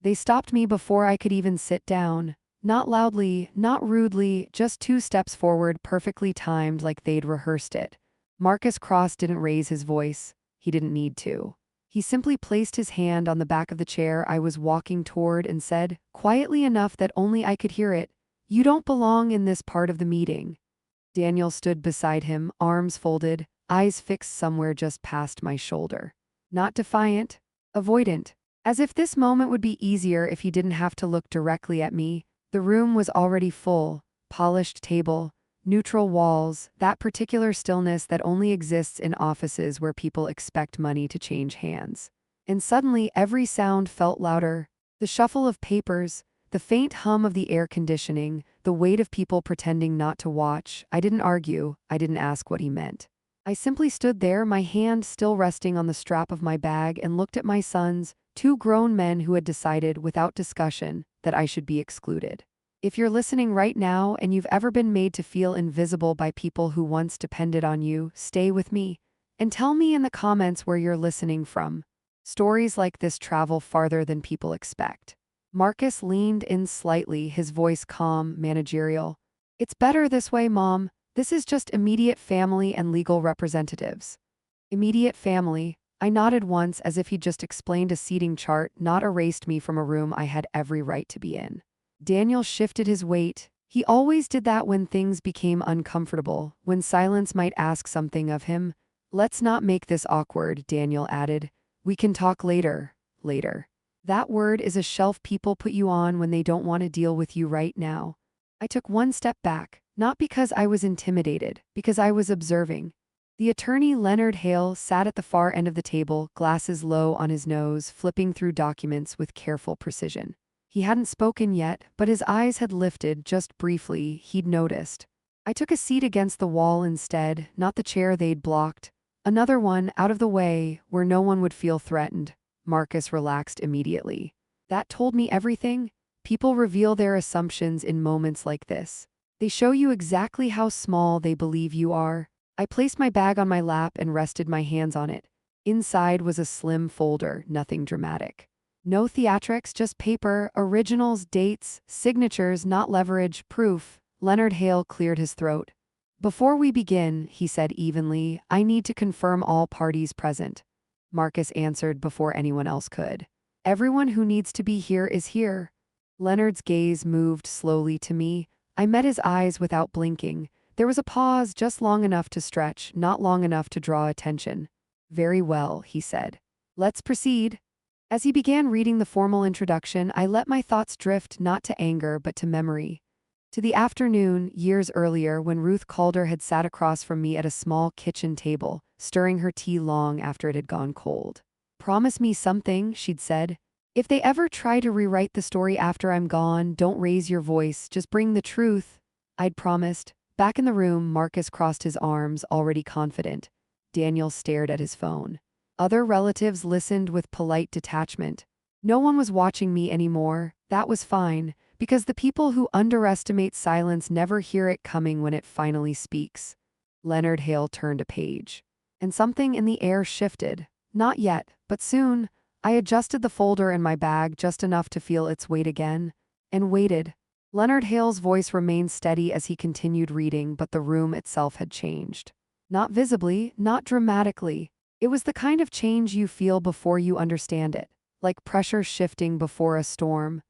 They stopped me before I could even sit down. Not loudly, not rudely, just 2 steps forward, perfectly timed like they'd rehearsed it. Marcus Cross didn't raise his voice. He didn't need to. He simply placed his hand on the back of the chair I was walking toward and said, quietly enough that only I could hear it, "You don't belong in this part of the meeting." Daniel stood beside him, arms folded, eyes fixed somewhere just past my shoulder. Not defiant, avoidant. As if this moment would be easier if he didn't have to look directly at me. The room was already full. Polished table, neutral walls, that particular stillness that only exists in offices where people expect money to change hands. And suddenly every sound felt louder. The shuffle of papers, the faint hum of the air conditioning, the weight of people pretending not to watch. I didn't argue. I didn't ask what he meant. I simply stood there, my hand still resting on the strap of my bag, and looked at my sons, 2 grown men who had decided, without discussion, that I should be excluded. If you're listening right now and you've ever been made to feel invisible by people who once depended on you, stay with me. And tell me in the comments where you're listening from. Stories like this travel farther than people expect. Marcus leaned in slightly, his voice calm, managerial. "It's better this way, Mom. This is just immediate family and legal representatives." Immediate family. I nodded once as if he'd just explained a seating chart, not erased me from a room I had every right to be in. Daniel shifted his weight. He always did that when things became uncomfortable, when silence might ask something of him. "Let's not make this awkward," Daniel added. "We can talk later." Later. That word is a shelf people put you on when they don't want to deal with you right now. I took 1 step back, not because I was intimidated, because I was observing. The attorney Leonard Hale sat at the far end of the table, glasses low on his nose, flipping through documents with careful precision. He hadn't spoken yet, but his eyes had lifted just briefly. He'd noticed. I took a seat against the wall instead, not the chair they'd blocked. Another one, out of the way, where no one would feel threatened. Marcus relaxed immediately. That told me everything. People reveal their assumptions in moments like this. They show you exactly how small they believe you are. I placed my bag on my lap and rested my hands on it. Inside was a slim folder, nothing dramatic. No theatrics, just paper, originals, dates, signatures, not leverage, proof. Leonard Hale cleared his throat. "Before we begin," he said evenly, "I need to confirm all parties present." Marcus answered before anyone else could. "Everyone who needs to be here is here." Leonard's gaze moved slowly to me. I met his eyes without blinking. There was a pause, just long enough to stretch, not long enough to draw attention. "Very well," he said. "Let's proceed." As he began reading the formal introduction, I let my thoughts drift, not to anger but to memory. To the afternoon, years earlier, when Ruth Calder had sat across from me at a small kitchen table, stirring her tea long after it had gone cold. "Promise me something," she'd said. "If they ever try to rewrite the story after I'm gone, don't raise your voice, just bring the truth." I'd promised. Back in the room, Marcus crossed his arms, already confident. Daniel stared at his phone. Other relatives listened with polite detachment. No one was watching me anymore. That was fine, because the people who underestimate silence never hear it coming when it finally speaks. Leonard Hale turned a page. And something in the air shifted. Not yet, but soon. I adjusted the folder in my bag just enough to feel its weight again. And waited. Leonard Hale's voice remained steady as he continued reading, but the room itself had changed. Not visibly, not dramatically. It was the kind of change you feel before you understand it, like pressure shifting before a storm.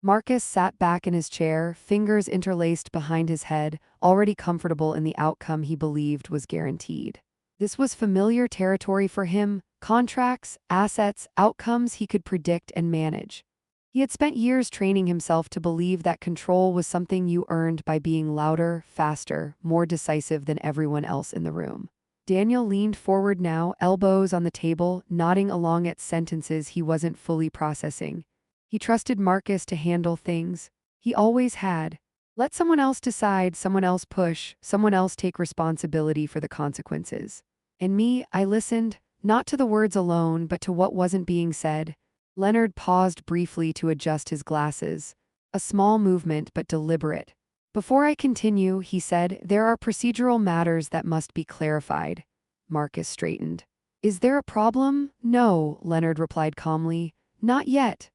Marcus sat back in his chair, fingers interlaced behind his head, already comfortable in the outcome he believed was guaranteed. This was familiar territory for him, contracts, assets, outcomes he could predict and manage. He had spent years training himself to believe that control was something you earned by being louder, faster, more decisive than everyone else in the room. Daniel leaned forward now, elbows on the table, nodding along at sentences he wasn't fully processing. He trusted Marcus to handle things. He always had. Let someone else decide, someone else push, someone else take responsibility for the consequences. And me, I listened, not to the words alone, but to what wasn't being said. Leonard paused briefly to adjust his glasses. A small movement, but deliberate. "Before I continue," he said, "there are procedural matters that must be clarified." Marcus straightened. "Is there a problem?" "No," Leonard replied calmly. "Not yet."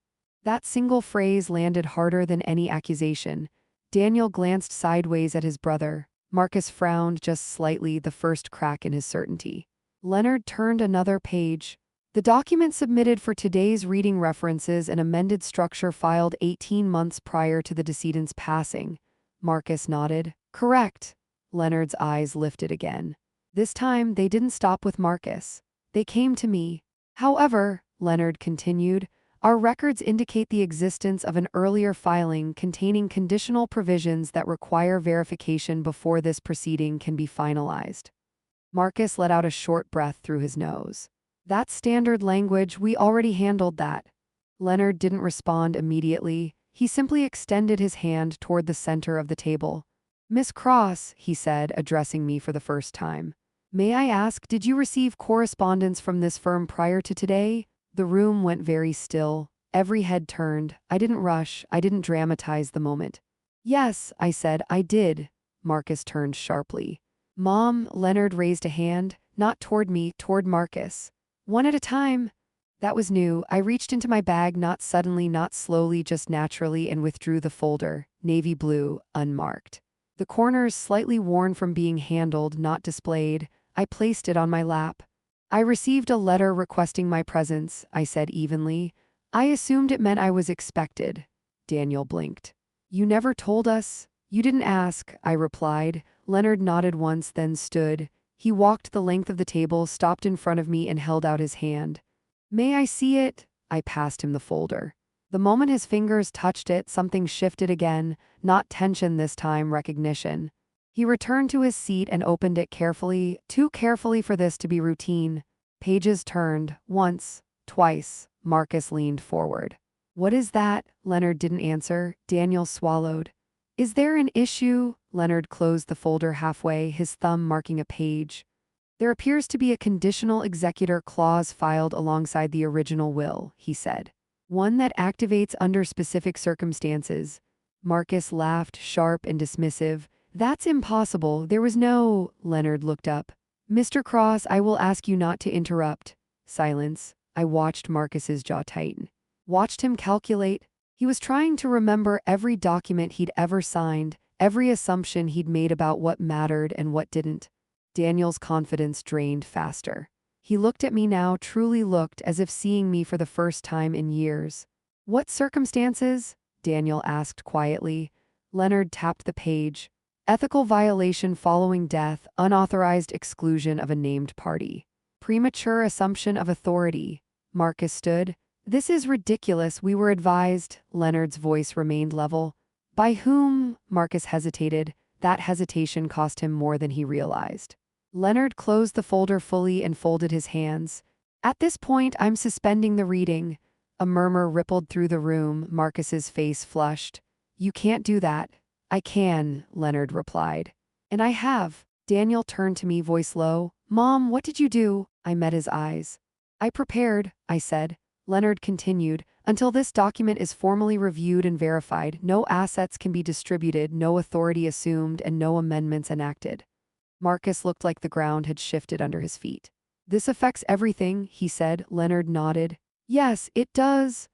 That single phrase landed harder than any accusation. Daniel glanced sideways at his brother. Marcus frowned just slightly, the first crack in his certainty. Leonard turned another page. The document submitted for today's reading references an amended structure filed 18 months prior to the decedent's passing. Marcus nodded. Correct. Leonard's eyes lifted again. This time, they didn't stop with Marcus. They came to me. However, Leonard continued, our records indicate the existence of an earlier filing containing conditional provisions that require verification before this proceeding can be finalized. Marcus let out a short breath through his nose. That's standard language, we already handled that. Leonard didn't respond immediately. He simply extended his hand toward the center of the table. Miss Cross, he said, addressing me for the first time. May I ask, did you receive correspondence from this firm prior to today? The room went very still. Every head turned. I didn't rush. I didn't dramatize the moment. Yes, I said, I did. Marcus turned sharply. Mom, Leonard raised a hand, not toward me, toward Marcus. One at a time. That was new. I reached into my bag, not suddenly, not slowly, just naturally, and withdrew the folder, navy blue, unmarked. The corners slightly worn from being handled, not displayed. I placed it on my lap. I received a letter requesting my presence, I said evenly. I assumed it meant I was expected. Daniel blinked. You never told us? You didn't ask, I replied. Leonard nodded once, then stood. He walked the length of the table, stopped in front of me, and held out his hand. May I see it? I passed him the folder. The moment his fingers touched it, something shifted again, not tension this time, recognition. He returned to his seat and opened it carefully, too carefully for this to be routine. Pages turned, once, twice. Marcus leaned forward. What is that? Leonard didn't answer. Daniel swallowed. Is there an issue? Leonard closed the folder halfway, his thumb marking a page. There appears to be a conditional executor clause filed alongside the original will, he said. One that activates under specific circumstances. Marcus laughed, sharp and dismissive. That's impossible. There was no... Leonard looked up. Mr. Cross, I will ask you not to interrupt. Silence. I watched Marcus's jaw tighten. Watched him calculate. He was trying to remember every document he'd ever signed, every assumption he'd made about what mattered and what didn't. Daniel's confidence drained faster. He looked at me now, truly looked, as if seeing me for the first time in years. What circumstances? Daniel asked quietly. Leonard tapped the page. Ethical violation following death, unauthorized exclusion of a named party. Premature assumption of authority. Marcus stood. This is ridiculous, we were advised. Leonard's voice remained level. By whom? Marcus hesitated. That hesitation cost him more than he realized. Leonard closed the folder fully and folded his hands. At this point, I'm suspending the reading. A murmur rippled through the room. Marcus's face flushed. You can't do that. I can, Leonard replied. And I have. Daniel turned to me, voice low. Mom, what did you do? I met his eyes. I prepared, I said. Leonard continued, until this document is formally reviewed and verified, no assets can be distributed, no authority assumed, and no amendments enacted. Marcus looked like the ground had shifted under his feet. This affects everything, he said. Leonard nodded. Yes, it does.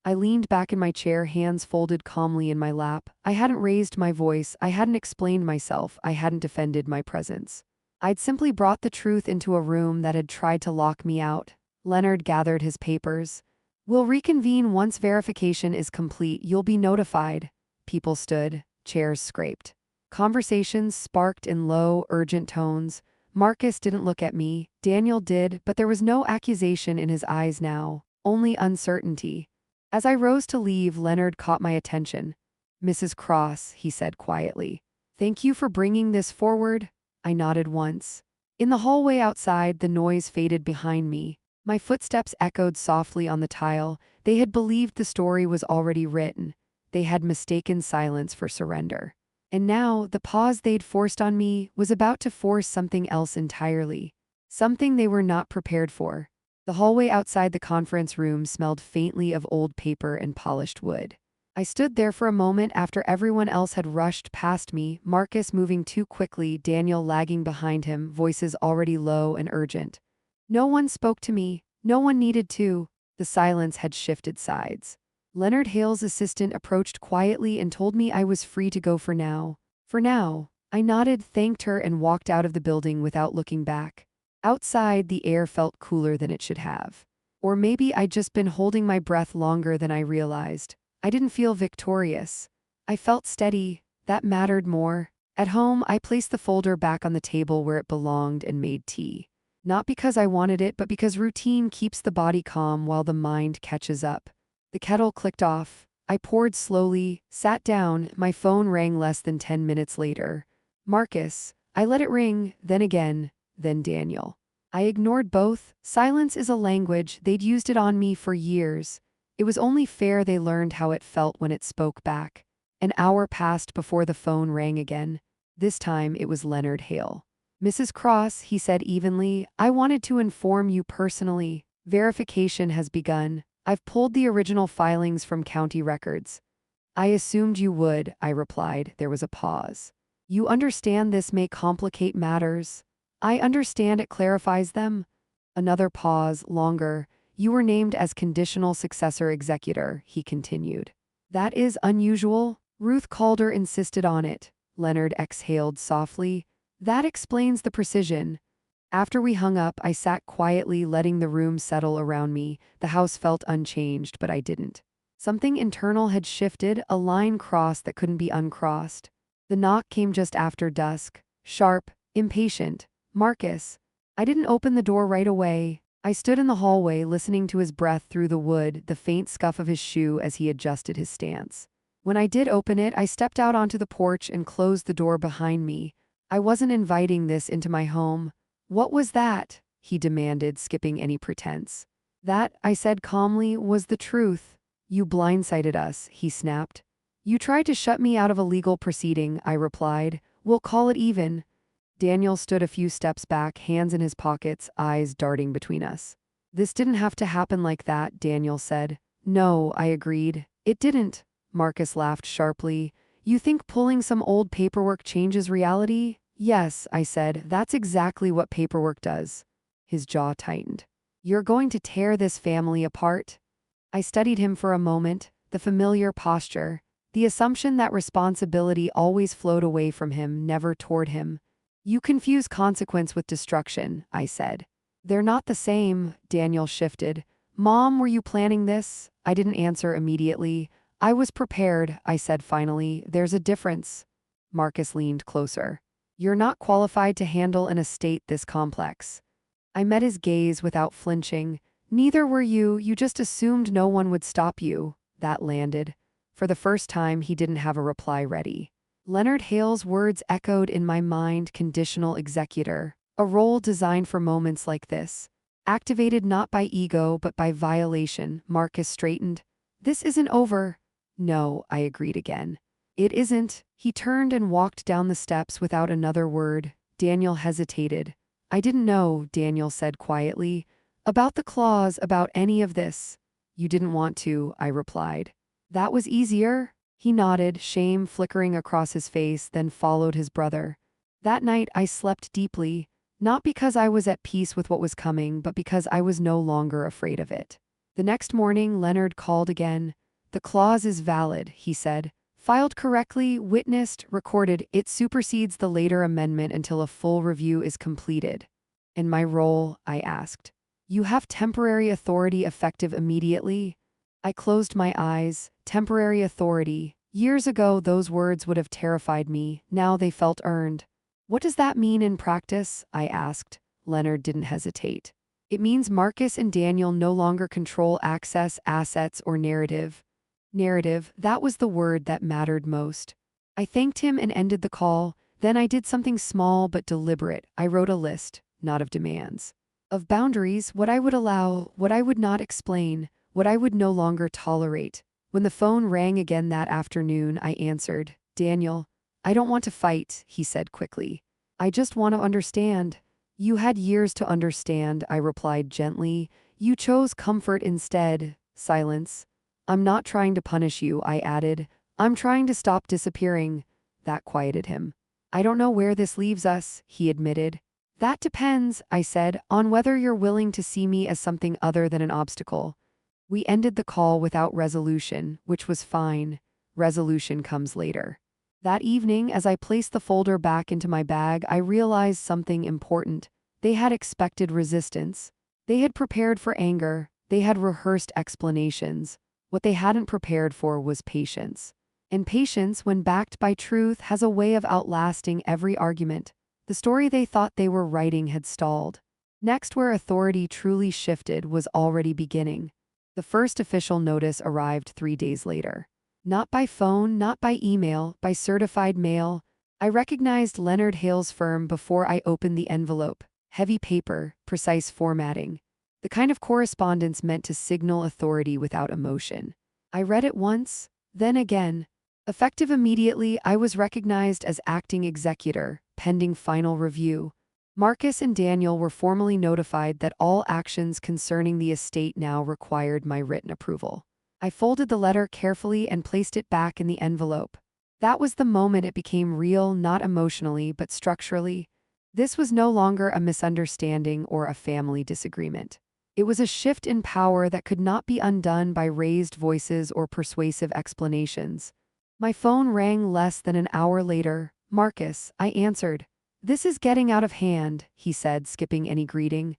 I leaned back in my chair, hands folded calmly in my lap. I hadn't raised my voice, I hadn't explained myself, I hadn't defended my presence. I'd simply brought the truth into a room that had tried to lock me out. Leonard gathered his papers. We'll reconvene once verification is complete, you'll be notified. People stood, chairs scraped. Conversations sparked in low, urgent tones. Marcus didn't look at me, Daniel did, but there was no accusation in his eyes now, only uncertainty. As I rose to leave, Leonard caught my attention. Mrs. Cross, he said quietly. Thank you for bringing this forward. I nodded once. In the hallway outside, the noise faded behind me. My footsteps echoed softly on the tile. They had believed the story was already written. They had mistaken silence for surrender. And now, the pause they'd forced on me was about to force something else entirely. Something they were not prepared for. The hallway outside the conference room smelled faintly of old paper and polished wood. I stood there for a moment after everyone else had rushed past me, Marcus moving too quickly, Daniel lagging behind him, voices already low and urgent. No one spoke to me. No one needed to. The silence had shifted sides. Leonard Hale's assistant approached quietly and told me I was free to go for now. For now. I nodded, thanked her, and walked out of the building without looking back. Outside, the air felt cooler than it should have. Or maybe I'd just been holding my breath longer than I realized. I didn't feel victorious. I felt steady. That mattered more. At home, I placed the folder back on the table where it belonged and made tea. Not because I wanted it, but because routine keeps the body calm while the mind catches up. The kettle clicked off. I poured slowly, sat down. My phone rang less than 10 minutes later. Marcus. I let it ring, then again, then Daniel. I ignored both. Silence is a language. They'd used it on me for years. It was only fair they learned how it felt when it spoke back. An hour passed before the phone rang again. This time it was Leonard Hale. Mrs. Cross, he said evenly, I wanted to inform you personally. Verification has begun. I've pulled the original filings from county records. I assumed you would, I replied. There was a pause. You understand this may complicate matters. I understand it clarifies them. Another pause, longer. You were named as conditional successor executor, he continued. That is unusual. Ruth Calder insisted on it. Leonard exhaled softly. That explains the precision. After we hung up, I sat quietly, letting the room settle around me. The house felt unchanged, but I didn't. Something internal had shifted, a line crossed that couldn't be uncrossed. The knock came just after dusk. Sharp, impatient. Marcus. I didn't open the door right away. I stood in the hallway, listening to his breath through the wood, the faint scuff of his shoe as he adjusted his stance. When I did open it, I stepped out onto the porch and closed the door behind me. I wasn't inviting this into my home. What was that? He demanded, skipping any pretense. That, I said calmly, was the truth. You blindsided us, he snapped. You tried to shut me out of a legal proceeding, I replied. We'll call it even. Daniel stood a few steps back, hands in his pockets, eyes darting between us. This didn't have to happen like that, Daniel said. No, I agreed. It didn't. Marcus laughed sharply. You think pulling some old paperwork changes reality? Yes, I said. That's exactly what paperwork does. His jaw tightened. You're going to tear this family apart? I studied him for a moment, the familiar posture, the assumption that responsibility always flowed away from him, never toward him. You confuse consequence with destruction, I said. They're not the same, Daniel shifted. Mom, were you planning this? I didn't answer immediately. I was prepared, I said finally. There's a difference. Marcus leaned closer. You're not qualified to handle an estate this complex. I met his gaze without flinching. Neither were you. You just assumed no one would stop you. That landed. For the first time, he didn't have a reply ready. Leonard Hale's words echoed in my mind, conditional executor, a role designed for moments like this. Activated not by ego, but by violation, Marcus straightened. This isn't over. No, I agreed again. It isn't. He turned and walked down the steps without another word. Daniel hesitated. I didn't know, Daniel said quietly. About the clause, about any of this. You didn't want to, I replied. That was easier? He nodded, shame flickering across his face, then followed his brother. That night I slept deeply, not because I was at peace with what was coming, but because I was no longer afraid of it. The next morning, Leonard called again. The clause is valid, he said. Filed correctly, witnessed, recorded, it supersedes the later amendment until a full review is completed. And my role, I asked. You have temporary authority effective immediately? I closed my eyes. Temporary authority. Years ago, those words would have terrified me. Now they felt earned. What does that mean in practice? I asked. Leonard didn't hesitate. It means Marcus and Daniel no longer control access, assets, or narrative. Narrative, that was the word that mattered most. I thanked him and ended the call. Then I did something small but deliberate. I wrote a list, not of demands. Of boundaries, what I would allow, what I would not explain, what I would no longer tolerate. When the phone rang again that afternoon, I answered. Daniel, I don't want to fight, he said quickly. I just want to understand. You had years to understand, I replied gently. You chose comfort instead. Silence. I'm not trying to punish you, I added. I'm trying to stop disappearing. That quieted him. I don't know where this leaves us, he admitted. That depends, I said, on whether you're willing to see me as something other than an obstacle. We ended the call without resolution, which was fine. Resolution comes later. That evening, as I placed the folder back into my bag, I realized something important. They had expected resistance. They had prepared for anger. They had rehearsed explanations. What they hadn't prepared for was patience. And patience, when backed by truth, has a way of outlasting every argument. The story they thought they were writing had stalled. Next, where authority truly shifted was already beginning. The first official notice arrived 3 days later. Not by phone, not by email, by certified mail. I recognized Leonard Hale's firm before I opened the envelope. Heavy paper, precise formatting. The kind of correspondence meant to signal authority without emotion. I read it once, then again. Effective immediately, I was recognized as acting executor, pending final review. Marcus and Daniel were formally notified that all actions concerning the estate now required my written approval. I folded the letter carefully and placed it back in the envelope. That was the moment it became real, not emotionally, but structurally. This was no longer a misunderstanding or a family disagreement. It was a shift in power that could not be undone by raised voices or persuasive explanations. My phone rang less than an hour later. "Marcus," I answered. "This is getting out of hand," he said, skipping any greeting.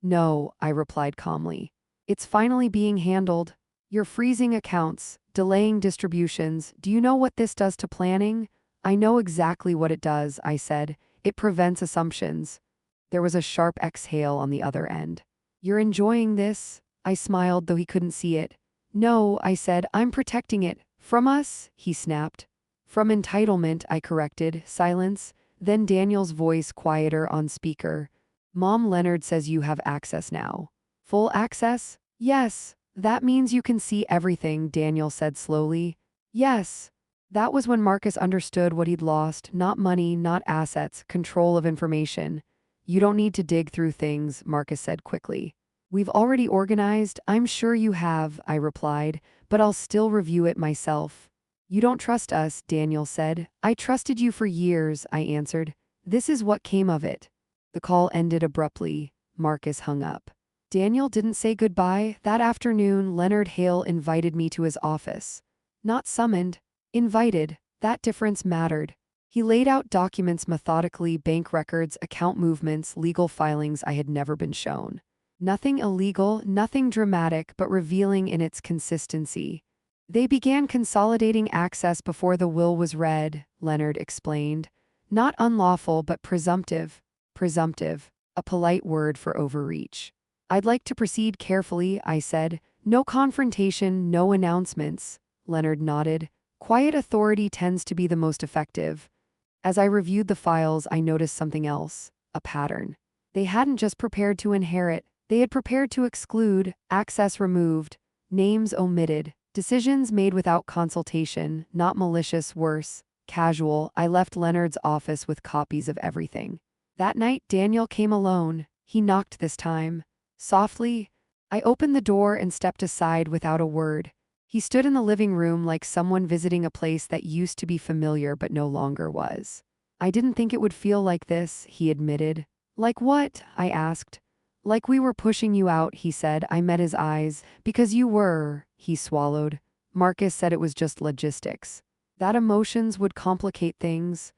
"No," I replied calmly. "It's finally being handled. You're freezing accounts, delaying distributions. Do you know what this does to planning?" "I know exactly what it does," I said. "It prevents assumptions." There was a sharp exhale on the other end. "You're enjoying this?" I smiled, though he couldn't see it. "No," I said, "I'm protecting it. From us?" he snapped. "From entitlement," I corrected. Silence. Then Daniel's voice, quieter on speaker. "Mom, Leonard says you have access now." "Full access?" "Yes. That means you can see everything," Daniel said slowly. "Yes." That was when Marcus understood what he'd lost. Not money, not assets, control of information. "You don't need to dig through things," Marcus said quickly. "We've already organized." "I'm sure you have," I replied, "but I'll still review it myself." "You don't trust us," Daniel said. "I trusted you for years," I answered. "This is what came of it." The call ended abruptly. Marcus hung up. Daniel didn't say goodbye. That afternoon, Leonard Hale invited me to his office. Not summoned, invited. That difference mattered. He laid out documents methodically, bank records, account movements, legal filings I had never been shown. Nothing illegal, nothing dramatic, but revealing in its consistency. "They began consolidating access before the will was read," Leonard explained. "Not unlawful, but presumptive." Presumptive, a polite word for overreach. "I'd like to proceed carefully," I said. "No confrontation, no announcements." Leonard nodded. "Quiet authority tends to be the most effective." As I reviewed the files, I noticed something else, a pattern. They hadn't just prepared to inherit, they had prepared to exclude, access removed, names omitted, decisions made without consultation, not malicious, worse, casual. I left Leonard's office with copies of everything. That night, Daniel came alone. He knocked this time. Softly, I opened the door and stepped aside without a word. He stood in the living room like someone visiting a place that used to be familiar but no longer was. "I didn't think it would feel like this," he admitted. "Like what?" I asked. "Like we were pushing you out," he said. I met his eyes. "Because you were," he swallowed. "Marcus said it was just logistics. That emotions would complicate things."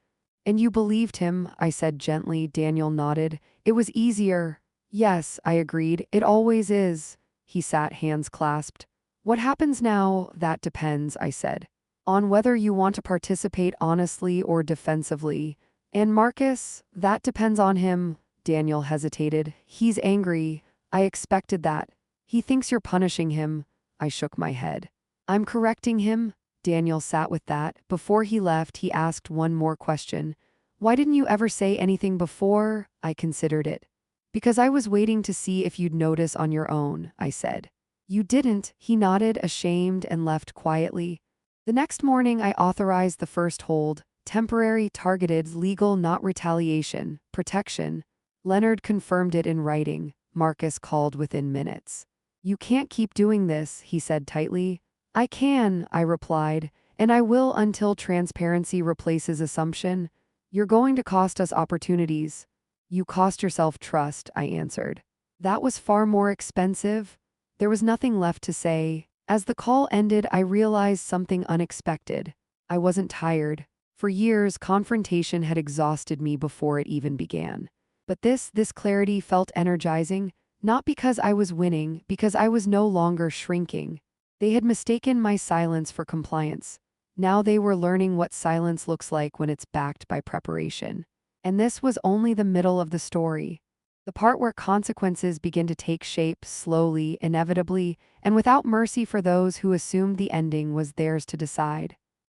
"And you believed him," I said gently. Daniel nodded. "It was easier." "Yes," I agreed. "It always is." He sat, hands clasped. "What happens now?" "That depends," I said. "On whether you want to participate honestly or defensively." "And Marcus?" "That depends on him." Daniel hesitated. "He's angry." "I expected that." "He thinks you're punishing him." I shook my head. "I'm correcting him." Daniel sat with that. Before he left, he asked one more question. "Why didn't you ever say anything before?" I considered it. "Because I was waiting to see if you'd notice on your own," I said. "You didn't," he nodded, ashamed, and left quietly. The next morning, I authorized the first hold. Temporary, targeted, legal, not retaliation, protection. Leonard confirmed it in writing. Marcus called within minutes. "You can't keep doing this," he said tightly. "I can," I replied, "and I will until transparency replaces assumption. You're going to cost us opportunities." "You cost yourself trust," I answered. "That was far more expensive." There was nothing left to say. As the call ended, I realized something unexpected. I wasn't tired. For years, confrontation had exhausted me before it even began. But this clarity felt energizing, not because I was winning, because I was no longer shrinking. They had mistaken my silence for compliance. Now they were learning what silence looks like when it's backed by preparation. And this was only the middle of the story. The part where consequences begin to take shape slowly, inevitably, and without mercy for those who assumed the ending was theirs to decide.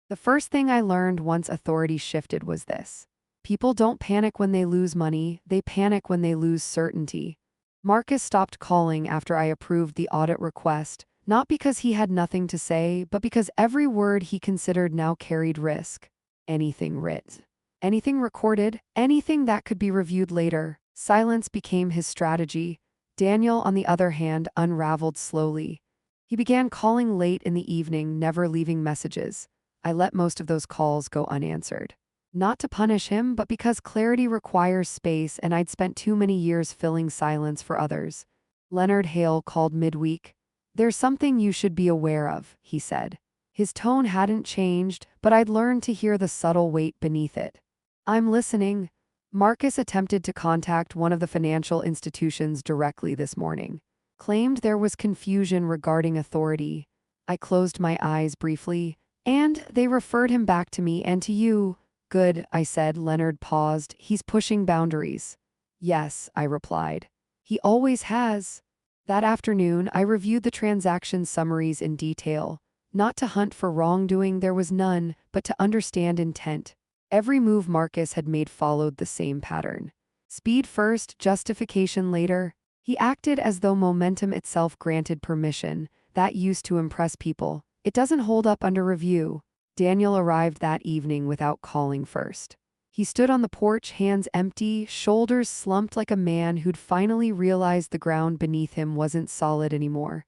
The first thing I learned once authority shifted was this. People don't panic when they lose money, they panic when they lose certainty. Marcus stopped calling after I approved the audit request, not because he had nothing to say, but because every word he considered now carried risk. Anything writ. Anything recorded, anything that could be reviewed later. Silence became his strategy. Daniel, on the other hand, unraveled slowly. He began calling late in the evening, never leaving messages. I let most of those calls go unanswered. Not to punish him, but because clarity requires space and I'd spent too many years filling silence for others. Leonard Hale called midweek. "There's something you should be aware of," he said. His tone hadn't changed, but I'd learned to hear the subtle weight beneath it. "I'm listening." Marcus attempted to contact one of the financial institutions directly this morning. Claimed there was confusion regarding authority. I closed my eyes briefly. "And they referred him back to me and to you." "Good," I said. Leonard paused. "He's pushing boundaries." "Yes," I replied. "He always has." That afternoon, I reviewed the transaction summaries in detail. Not to hunt for wrongdoing, there was none, but to understand intent. Every move Marcus had made followed the same pattern. Speed first, justification later. He acted as though momentum itself granted permission. That used to impress people. It doesn't hold up under review. Daniel arrived that evening without calling first. He stood on the porch, hands empty, shoulders slumped like a man who'd finally realized the ground beneath him wasn't solid anymore.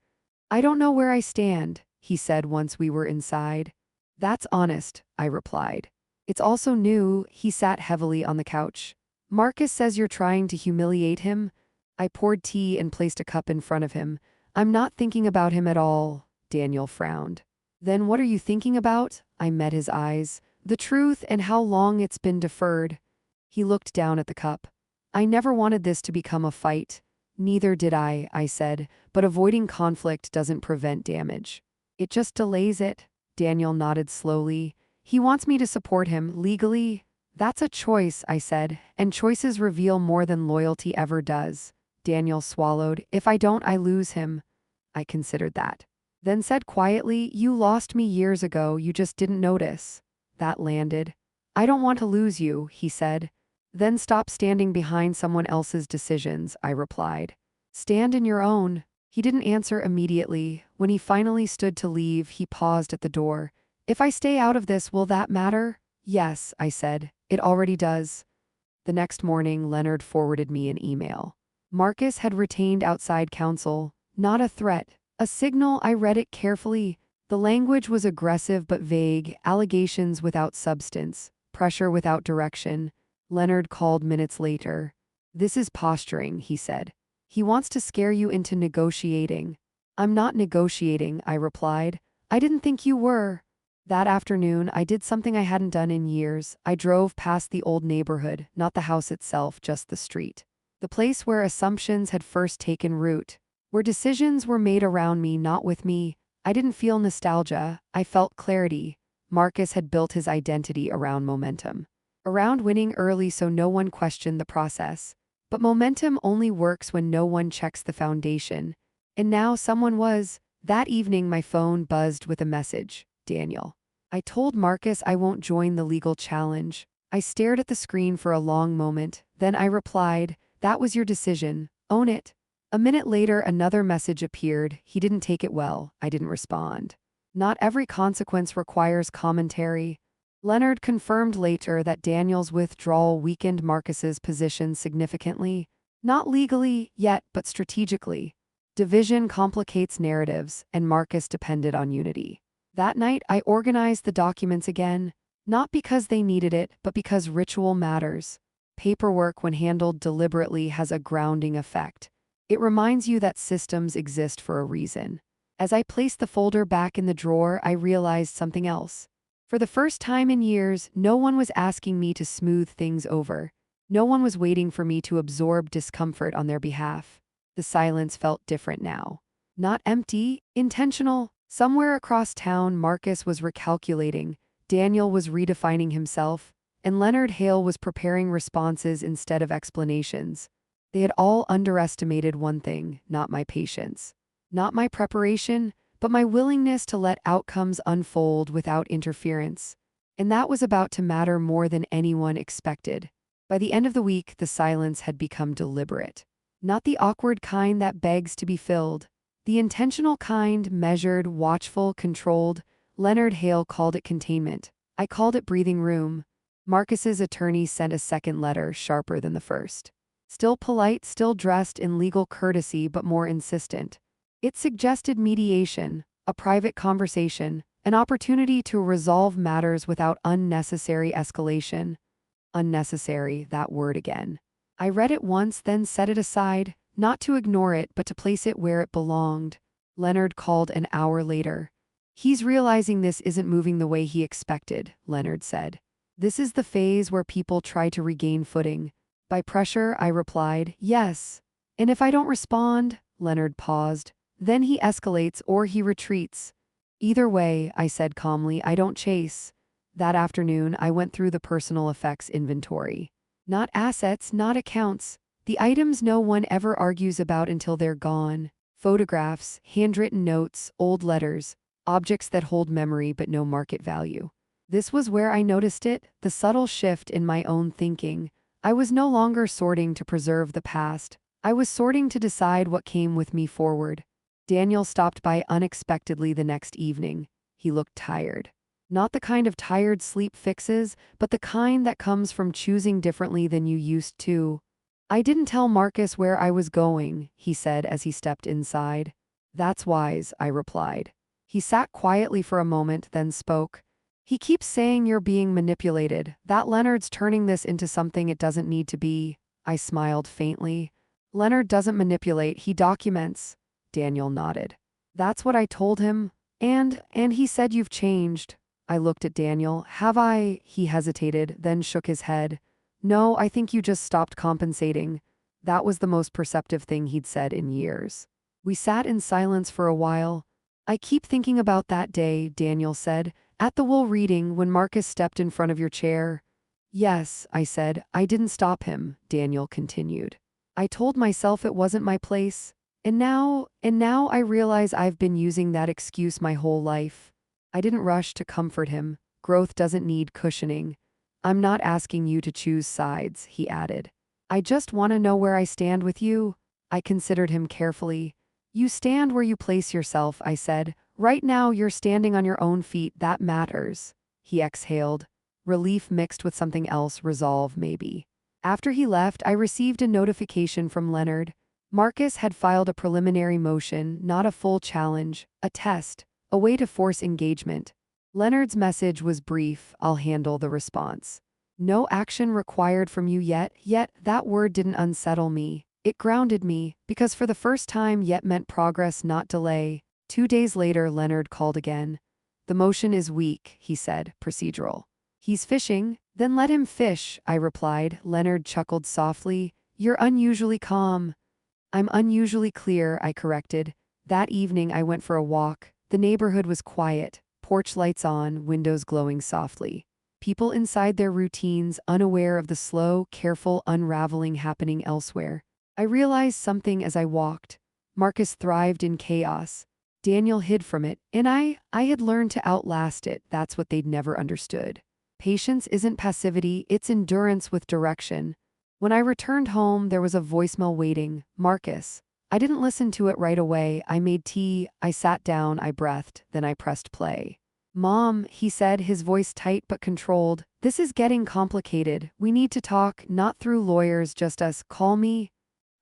"I don't know where I stand," he said once we were inside. "That's honest," I replied. "It's also new." He sat heavily on the couch. "Marcus says you're trying to humiliate him." I poured tea and placed a cup in front of him. "I'm not thinking about him at all." Daniel frowned. "Then what are you thinking about?" I met his eyes. "The truth and how long it's been deferred." He looked down at the cup. "I never wanted this to become a fight." "Neither did I said, "but avoiding conflict doesn't prevent damage. It just delays it." Daniel nodded slowly. "He wants me to support him legally." "That's a choice," I said, "and choices reveal more than loyalty ever does." Daniel swallowed. "If I don't, I lose him." I considered that. Then said quietly, "You lost me years ago, you just didn't notice." That landed. "I don't want to lose you," he said. "Then stop standing behind someone else's decisions," I replied. "Stand in your own." He didn't answer immediately. When he finally stood to leave, he paused at the door. "If I stay out of this, will that matter?" "Yes," I said. "It already does." The next morning, Leonard forwarded me an email. Marcus had retained outside counsel. Not a threat. A signal. I read it carefully. The language was aggressive but vague, allegations without substance, pressure without direction. Leonard called minutes later. "This is posturing," he said. "He wants to scare you into negotiating." "I'm not negotiating," I replied. "I didn't think you were." That afternoon, I did something I hadn't done in years. I drove past the old neighborhood, not the house itself, just the street. The place where assumptions had first taken root, where decisions were made around me, not with me. I didn't feel nostalgia, I felt clarity. Marcus had built his identity around momentum. Around winning early so no one questioned the process. But momentum only works when no one checks the foundation. And now someone was. That evening my phone buzzed with a message. "Daniel." I told Marcus I won't join the legal challenge. I stared at the screen for a long moment, then I replied, "That was your decision. Own it." A minute later, another message appeared. He didn't take it well. I didn't respond. Not every consequence requires commentary. Leonard confirmed later that Daniel's withdrawal weakened Marcus's position significantly. Not legally yet, but strategically. Division complicates narratives, and Marcus depended on unity. That night, I organized the documents again, not because they needed it, but because ritual matters. Paperwork, when handled deliberately, has a grounding effect. It reminds you that systems exist for a reason. As I placed the folder back in the drawer, I realized something else. For the first time in years, no one was asking me to smooth things over. No one was waiting for me to absorb discomfort on their behalf. The silence felt different now. Not empty, intentional. Somewhere across town, Marcus was recalculating, Daniel was redefining himself, and Leonard Hale was preparing responses instead of explanations. They had all underestimated one thing, not my patience. Not my preparation, but my willingness to let outcomes unfold without interference. And that was about to matter more than anyone expected. By the end of the week, the silence had become deliberate. Not the awkward kind that begs to be filled. The intentional kind, measured, watchful, controlled. Leonard Hale called it containment. I called it breathing room. Marcus's attorney sent a second letter, sharper than the first. Still polite, still dressed in legal courtesy, but more insistent. It suggested mediation, a private conversation, an opportunity to resolve matters without unnecessary escalation. Unnecessary, that word again. I read it once, then set it aside, not to ignore it, but to place it where it belonged. Leonard called an hour later. He's realizing this isn't moving the way he expected, Leonard said. This is the phase where people try to regain footing. By pressure, I replied, yes. And if I don't respond, Leonard paused. Then he escalates or he retreats. Either way, I said calmly, I don't chase. That afternoon, I went through the personal effects inventory. Not assets, not accounts. The items no one ever argues about until they're gone. Photographs, handwritten notes, old letters, objects that hold memory but no market value. This was where I noticed it, the subtle shift in my own thinking. I was no longer sorting to preserve the past. I was sorting to decide what came with me forward. Daniel stopped by unexpectedly the next evening. He looked tired. Not the kind of tired sleep fixes, but the kind that comes from choosing differently than you used to. I didn't tell Marcus where I was going, he said as he stepped inside. That's wise, I replied. He sat quietly for a moment, then spoke. He keeps saying you're being manipulated, that Leonard's turning this into something it doesn't need to be. I smiled faintly. Leonard doesn't manipulate, he documents. Daniel nodded. That's what I told him. And he said you've changed. I looked at Daniel. Have I? He hesitated, then shook his head. No, I think you just stopped compensating. That was the most perceptive thing he'd said in years. We sat in silence for a while. I keep thinking about that day, Daniel said, at the wool reading when Marcus stepped in front of your chair. Yes, I said. I didn't stop him, Daniel continued. I told myself it wasn't my place. And now I realize I've been using that excuse my whole life. I didn't rush to comfort him. Growth doesn't need cushioning. I'm not asking you to choose sides, he added. I just want to know where I stand with you. I considered him carefully. You stand where you place yourself, I said. Right now you're standing on your own feet, that matters. He exhaled. Relief mixed with something else, resolve maybe. After he left, I received a notification from Leonard. Marcus had filed a preliminary motion, not a full challenge, a test, a way to force engagement. Leonard's message was brief, I'll handle the response. No action required from you yet that word didn't unsettle me. It grounded me, because for the first time yet meant progress, not delay. 2 days later, Leonard called again. The motion is weak, he said, procedural. He's fishing, then let him fish, I replied. Leonard chuckled softly. You're unusually calm. I'm unusually clear, I corrected. That evening I went for a walk. The neighborhood was quiet, porch lights on, windows glowing softly. People inside their routines, unaware of the slow, careful unraveling happening elsewhere. I realized something as I walked. Marcus thrived in chaos. Daniel hid from it, and I had learned to outlast it. That's what they'd never understood. Patience isn't passivity, it's endurance with direction. When I returned home, there was a voicemail waiting. Marcus. I didn't listen to it right away. I made tea, I sat down, I breathed, then I pressed play. Mom, he said, his voice tight but controlled. This is getting complicated. We need to talk, not through lawyers, just us. Call me.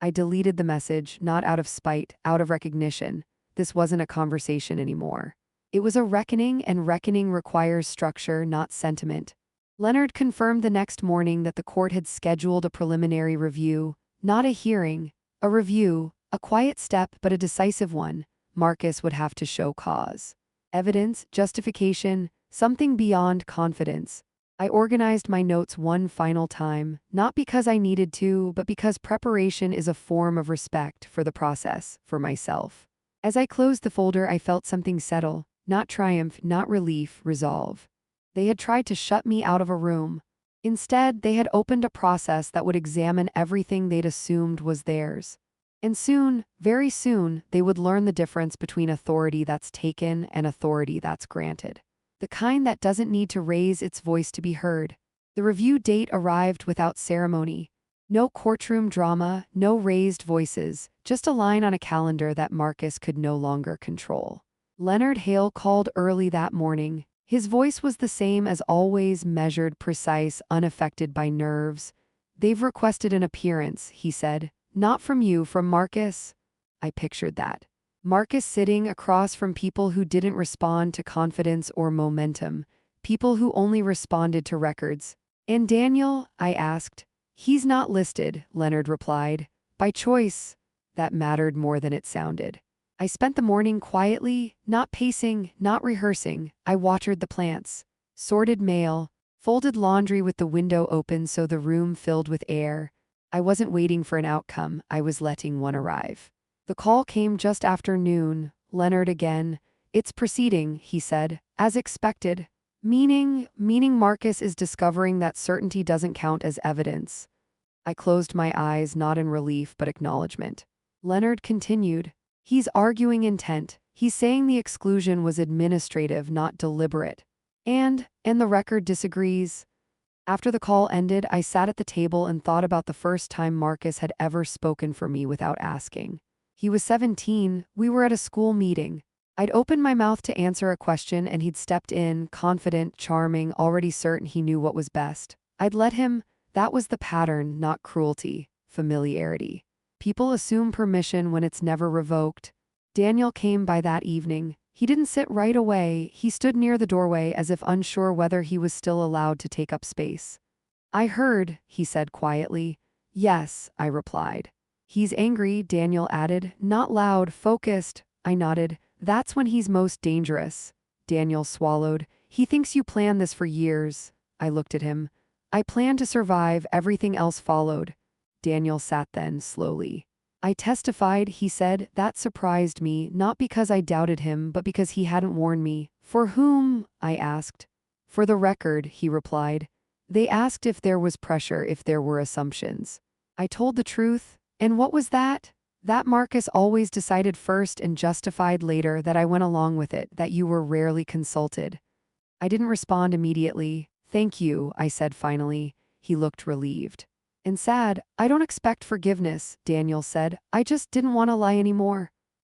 I deleted the message, not out of spite, out of recognition. This wasn't a conversation anymore. It was a reckoning, and reckoning requires structure, not sentiment. Leonard confirmed the next morning that the court had scheduled a preliminary review, not a hearing, a review, A quiet step, but a decisive one. Marcus would have to show cause. Evidence, justification, something beyond confidence. I organized my notes one final time, not because I needed to, but because preparation is a form of respect for the process, for myself. As I closed the folder, I felt something settle, not triumph, not relief, resolve. They had tried to shut me out of a room. Instead, they had opened a process that would examine everything they'd assumed was theirs. And soon, very soon, they would learn the difference between authority that's taken and authority that's granted. The kind that doesn't need to raise its voice to be heard. The review date arrived without ceremony. No courtroom drama, no raised voices, just a line on a calendar that Marcus could no longer control. Leonard Hale called early that morning. His voice was the same as always, measured, precise, unaffected by nerves. "They've requested an appearance," he said. "Not from you, from Marcus." I pictured that. Marcus sitting across from people who didn't respond to confidence or momentum, people who only responded to records. "And Daniel?" I asked. "He's not listed," Leonard replied. "By choice." That mattered more than it sounded. I spent the morning quietly, not pacing, not rehearsing. I watered the plants, sorted mail, folded laundry with the window open so the room filled with air. I wasn't waiting for an outcome, I was letting one arrive. The call came just after noon. Leonard again. "It's proceeding," he said, "as expected." Meaning Marcus is discovering that certainty doesn't count as evidence. I closed my eyes, not in relief but acknowledgement. Leonard continued. "He's arguing intent. He's saying the exclusion was administrative, not deliberate. And the record disagrees." After the call ended, I sat at the table and thought about the first time Marcus had ever spoken for me without asking. He was 17, we were at a school meeting. I'd opened my mouth to answer a question and he'd stepped in, confident, charming, already certain he knew what was best. I'd let him. That was the pattern, not cruelty, familiarity. People assume permission when it's never revoked. Daniel came by that evening. He didn't sit right away, he stood near the doorway as if unsure whether he was still allowed to take up space. "I heard," he said quietly. "Yes," I replied. "He's angry," Daniel added, "not loud, focused." I nodded. "That's when he's most dangerous." Daniel swallowed. "He thinks you planned this for years." I looked at him. "I planned to survive, everything else followed." Daniel sat then, slowly. "I testified," he said. "That surprised me, not because I doubted him, but because he hadn't warned me." "For whom?" I asked. "For the record," he replied. "They asked if there was pressure, if there were assumptions." I told the truth. And what was that? That Marcus always decided first and justified later, that I went along with it, that you were rarely consulted. I didn't respond immediately. "Thank you," I said finally. He looked relieved. "And sad. I don't expect forgiveness," Daniel said. "I just didn't want to lie anymore."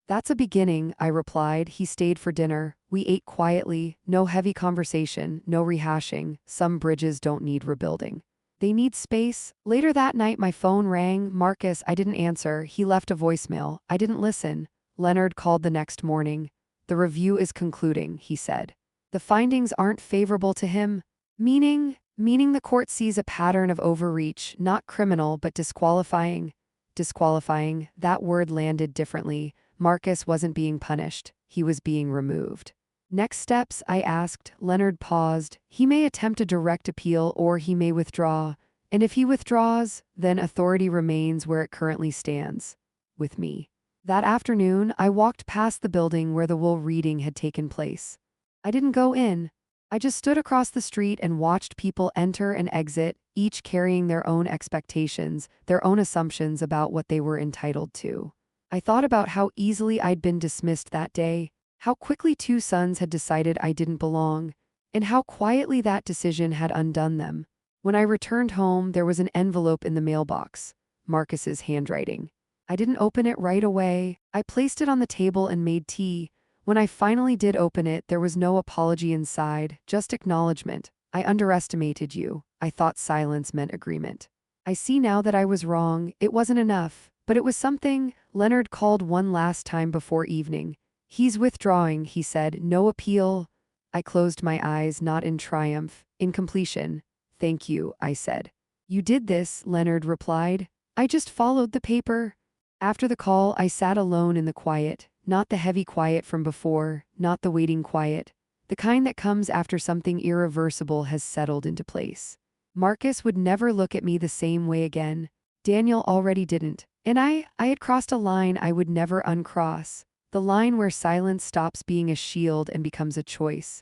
"That's a beginning," I replied. He stayed for dinner. We ate quietly, no heavy conversation, no rehashing. Some bridges don't need rebuilding. They need space. Later that night my phone rang. Marcus, I didn't answer. He left a voicemail. I didn't listen. Leonard called the next morning. "The review is concluding," he said. "The findings aren't favorable to him." Meaning the court sees a pattern of overreach, not criminal but disqualifying. Disqualifying, that word landed differently. Marcus wasn't being punished. He was being removed. "Next steps?" I asked. Leonard paused. "He may attempt a direct appeal or he may withdraw. And if he withdraws, then authority remains where it currently stands. With me." That afternoon, I walked past the building where the will reading had taken place. I didn't go in. I just stood across the street and watched people enter and exit, each carrying their own expectations, their own assumptions about what they were entitled to. I thought about how easily I'd been dismissed that day, how quickly two sons had decided I didn't belong, and how quietly that decision had undone them. When I returned home, there was an envelope in the mailbox. Marcus's handwriting. I didn't open it right away. I placed it on the table and made tea. When I finally did open it, there was no apology inside, just acknowledgement. "I underestimated you. I thought silence meant agreement. I see now that I was wrong. It wasn't enough, but it was something." Leonard called one last time before evening. "He's withdrawing," he said. "No appeal." I closed my eyes, not in triumph, in completion. "Thank you," I said. "You did this," Leonard replied. "I just followed the paper." After the call, I sat alone in the quiet, not the heavy quiet from before, not the waiting quiet, the kind that comes after something irreversible has settled into place. Marcus would never look at me the same way again. Daniel already didn't. And I had crossed a line I would never uncross. The line where silence stops being a shield and becomes a choice.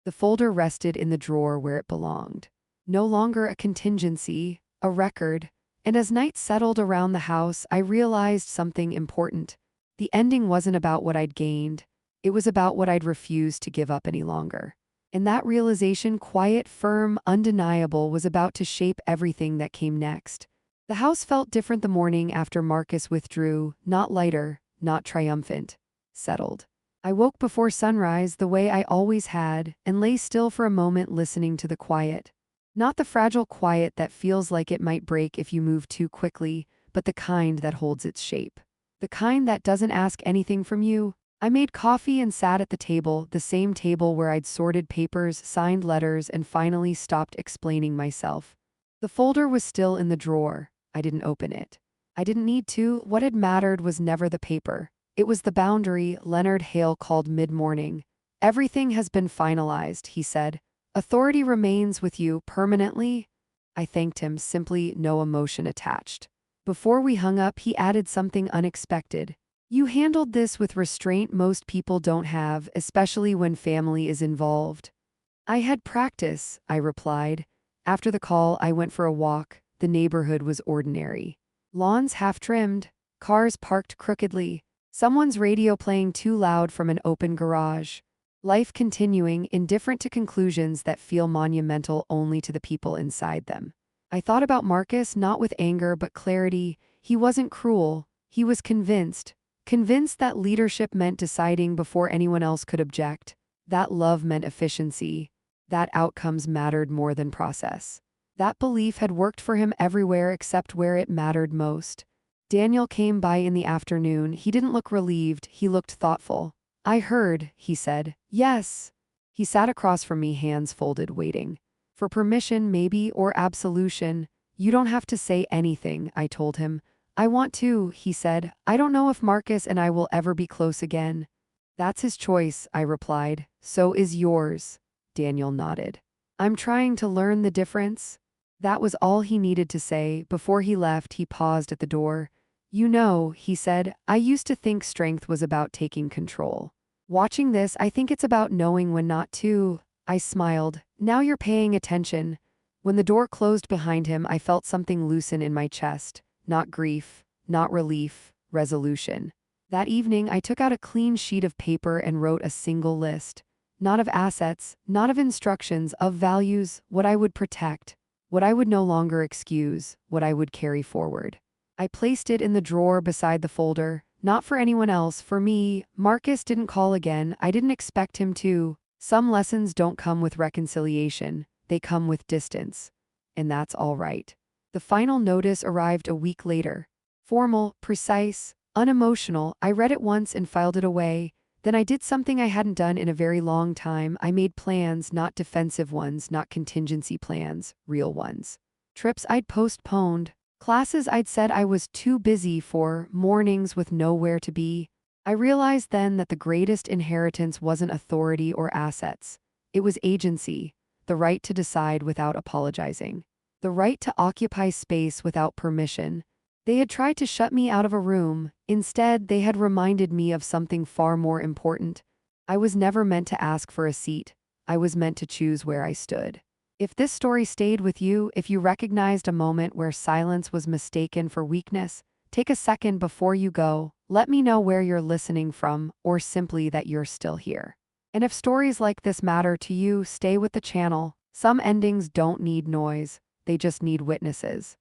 The folder rested in the drawer where it belonged. No longer a contingency, a record. And as night settled around the house, I realized something important. The ending wasn't about what I'd gained. It was about what I'd refused to give up any longer. And that realization, quiet, firm, undeniable, was about to shape everything that came next. The house felt different the morning after Marcus withdrew, not lighter, not triumphant. Settled. I woke before sunrise the way I always had and lay still for a moment listening to the quiet. Not the fragile quiet that feels like it might break if you move too quickly, but the kind that holds its shape. The kind that doesn't ask anything from you. I made coffee and sat at the table, the same table where I'd sorted papers, signed letters, and finally stopped explaining myself. The folder was still in the drawer. I didn't open it. I didn't need to. What had mattered was never the paper. It was the boundary Leonard Hale called mid-morning. Everything has been finalized, he said. Authority remains with you permanently. I thanked him, simply, no emotion attached. Before we hung up, he added something unexpected. You handled this with restraint most people don't have, especially when family is involved. I had practice, I replied. After the call, I went for a walk. The neighborhood was ordinary. Lawns half-trimmed, cars parked crookedly, someone's radio playing too loud from an open garage. Life continuing, indifferent to conclusions that feel monumental only to the people inside them. I thought about Marcus not with anger but clarity. He wasn't cruel. He was convinced. Convinced that leadership meant deciding before anyone else could object. That love meant efficiency. That outcomes mattered more than process. That belief had worked for him everywhere except where it mattered most. Daniel came by in the afternoon. He didn't look relieved, he looked thoughtful. I heard, he said. Yes. He sat across from me, hands folded, waiting. For permission, maybe, or absolution. You don't have to say anything, I told him. I want to, he said. I don't know if Marcus and I will ever be close again. That's his choice, I replied. So is yours. Daniel nodded. I'm trying to learn the difference. That was all he needed to say. Before he left, he paused at the door. You know, he said, I used to think strength was about taking control. Watching this, I think it's about knowing when not to. I smiled. Now you're paying attention. When the door closed behind him, I felt something loosen in my chest. Not grief, not relief, resolution. That evening, I took out a clean sheet of paper and wrote a single list. Not of assets, not of instructions, of values, what I would protect. What I would no longer excuse, what I would carry forward. I placed it in the drawer beside the folder, not for anyone else, for me. Marcus didn't call again. I didn't expect him to. Some lessons don't come with reconciliation, they come with distance. And that's all right. The final notice arrived a week later. Formal, precise, unemotional. I read it once and filed it away. Then I did something I hadn't done in a very long time. I made plans, not defensive ones, not contingency plans, real ones. Trips I'd postponed, classes I'd said I was too busy for, mornings with nowhere to be. I realized then that the greatest inheritance wasn't authority or assets. It was agency, the right to decide without apologizing, the right to occupy space without permission. They had tried to shut me out of a room. Instead, they had reminded me of something far more important. I was never meant to ask for a seat. I was meant to choose where I stood. If this story stayed with you, if you recognized a moment where silence was mistaken for weakness, take a second before you go. Let me know where you're listening from, or simply that you're still here. And if stories like this matter to you, stay with the channel. Some endings don't need noise, they just need witnesses.